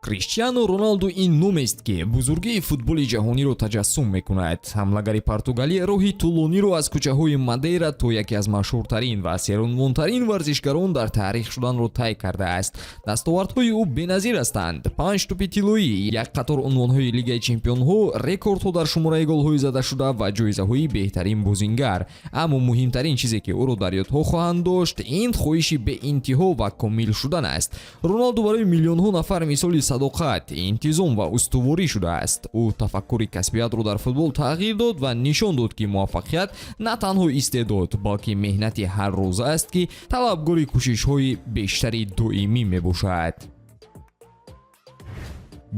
криштиану роналду ин номест ки бузургии футболи ҷаҳониро таҷассум мекунад. ҳамлагари португалия роҳи тӯлониро аз кӯчаҳои мадейра то яке аз машҳуртарин ва серунвонтарин варзишгарон дар таърих шуданро тай кардааст. дастовардҳои ӯ беназир ҳастанд. 5 тӯпи тиллоӣ, як қатор унвонҳои лигаи чемпионҳо, рекордҳо дар шумораи голҳои задашуда ва ҷоизаҳои беҳтарин бозингар. аммо муҳимтарин чизе ки ӯро дар ёдҳо хоҳанд дошт ин хоҳиши беинтиҳо ва комил шудан аст. роналду барои миллионҳо нафар мисоли садоқат, интизом ва устуворӣ шудааст. ӯ тафаккури касбиятро дар футбол тағйир дод ва нишон дод ки муваффақият на танҳо истеъдод, балки меҳнати ҳаррӯза аст ки талабгори кӯшишҳои бештари доимӣ мебошад.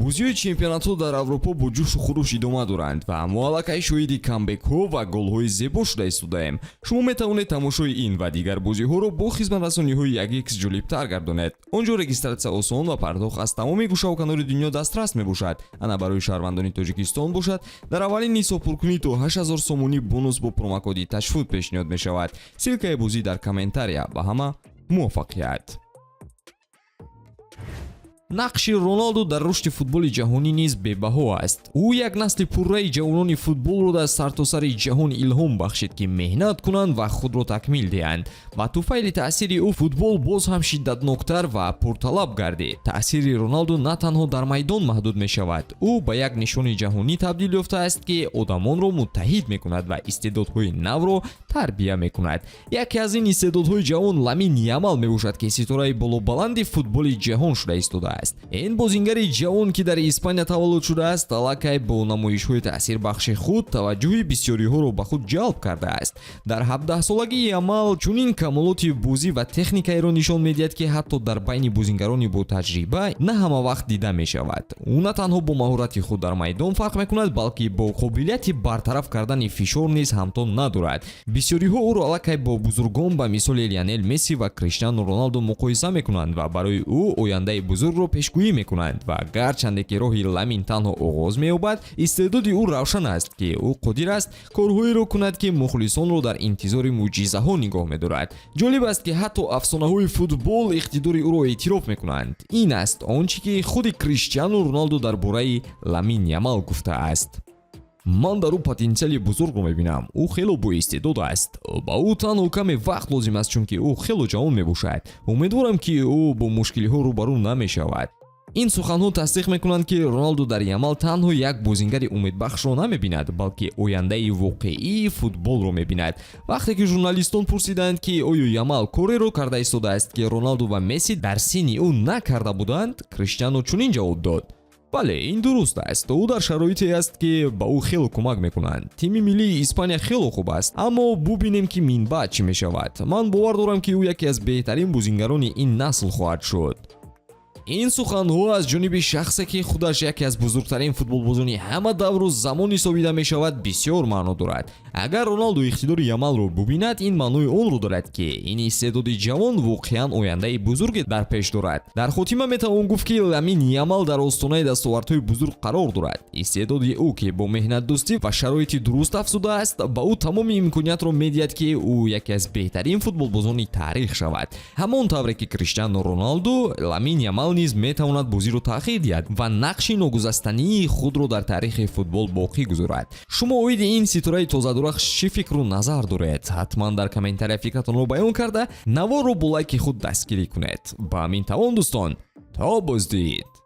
бозиҳои чемпионатҳо дар аврупо бо ҷӯшу хурӯш идома доранд ва мо аллакай шоҳиди камбекҳо ва голҳои зебо шуда истодаем. шумо метавонед тамошои ин ва дигар бозиҳоро бо хизматрасониҳои 1x ҷолибтар гардонед. он ҷо регистратсия осон ва пардохт аз тамоми гӯшаву канори дунё дастрас мебошад. ана барои шаҳрвандони тоҷикистон бошад, дар аввалин ҳисобпуркунӣ то 8000 сомони бонус бо промокоди TAJFUT пешниҳод мешавад. силкаи бозӣ дар комментария. ба ҳама муваффақият. нақши роналду дар рушди футболи ҷаҳонӣ низ бебаҳо аст. ӯ як насли пурраи ҷавонони футболро дар сартосари ҷаҳон илҳом бахшид ки меҳнат кунанд ва худро такмил диҳанд. ба туфайли таъсири ӯ футбол боз ҳам шиддатноктар ва пурталаб гардид. таъсири роналду на танҳо дар майдон маҳдуд мешавад. ӯ ба як нишони ҷаҳонӣ табдил ёфтааст ки одамонро муттаҳид мекунад ва истеъдодҳои навро тарбия мекунад. яке аз ин истеъдодҳои ҷавон Ламин Ямал мебошад ки ситораи болобаланди футболи ҷаҳон шуда истодааст. ин бозингари ҷавон ки дар Испания таваллуд шудааст, аллакай бо намоишҳои таъсирбахши худ таваҷҷӯҳи бисёриҳоро ба худ ҷалб кардааст. дар 17-солагии Ямал чунин камолоти бозӣ ва техникаеро нишон медиҳад ки ҳатто дар байни бозингарони бо таҷриба на ҳама вақт дида мешавад. ӯ на танҳо бо маҳорати худ дар майдон фарқ мекунад, балки бо қобилияти бартараф кардани фишор низ ҳамтон надорад. бисёриҳо ӯро аллакай бо бузургон ба мисоли Лионел Месси ва Криштиану Роналду муқоиса мекунанд ва барои ӯ ояндаи бузургро пешгӯӣ мекунанд. ва гарчанде ки роҳи Ламин танҳо оғоз меёбад, истеъдоди ӯ равшан аст ки ӯ қодир аст корҳоеро кунад ки мухлисонро дар интизори мӯъҷизаҳо нигоҳ медорад. ҷолиб аст ки ҳатто афсонаҳои футбол иқтидори ӯро эътироф мекунанд. ин аст он чи ки худи Криштиану Роналду дар бораи Ламин Ямал гуфтааст. ман дар ӯ потенсиали бузургро мебинам. ӯ хело боистеъдод аст. ба ӯ танҳо каме вақт лозим аст, чунки ӯ хело ҷавон мебошад. умедворам ки ӯ бо мушкилиҳо рӯбарӯ намешавад. ин суханҳо тасдиқ мекунанд ки роналду дар Ямал танҳо як бозингари умедбахшро намебинад, балки ояндаи воқеии футболро мебинад. вақте ки журналистон пурсиданд ки оё Ямал кореро карда истодааст ки роналду ва Месси дар синни ӯ накарда буданд, Криштиану чунин ҷавоб дод: бале, ин дуруст аст. ӯ дар шароите аст ки ба ӯ хело кӯмак мекунанд. тими миллии Испания хело хуб аст, аммо бубинем ки минбаъд чӣ мешавад. ман бовар дорам ки ӯ яке аз беҳтарин бозингарони ин насл хоҳад шуд. ин суханҳо аз ҷониби шахсе ки худаш яке аз бузургтарин футболбозони ҳама давру замон ҳисобида мешавад бисёр маъно дорад. агар роналду иқтидори Ямалро бубинад, ин маънои онро дорад ки ин истеъдоди ҷавон воқеан ояндаи бузурге дар пеш дорад. дар хотима метавон гуфт ки Ламин Ямал дар остонаи дастовардҳои бузург қарор дорад. истеъдоди ӯ ки бо меҳнатдӯстӣ ва шароити дуруст афзудааст, ба ӯ тамоми имкониятро медиҳад ки ӯ яке аз беҳтарин футболбозони таърих шавад. ҳамон тавре ки Криштиану Роналду, Ламин Ямал низ метавонад бозиро тағйир диҳад ва нақши ногузастании худро дар таърихи футбол боқӣ гузорад. шумо оиди ин ситораи тозадурахш чӣ фикру назар доред? ҳатман дар комментария фикратонро баён карда наворро бо лайки худ дастгирӣ кунед. ба ҳамин тавон дӯстон, то боздид.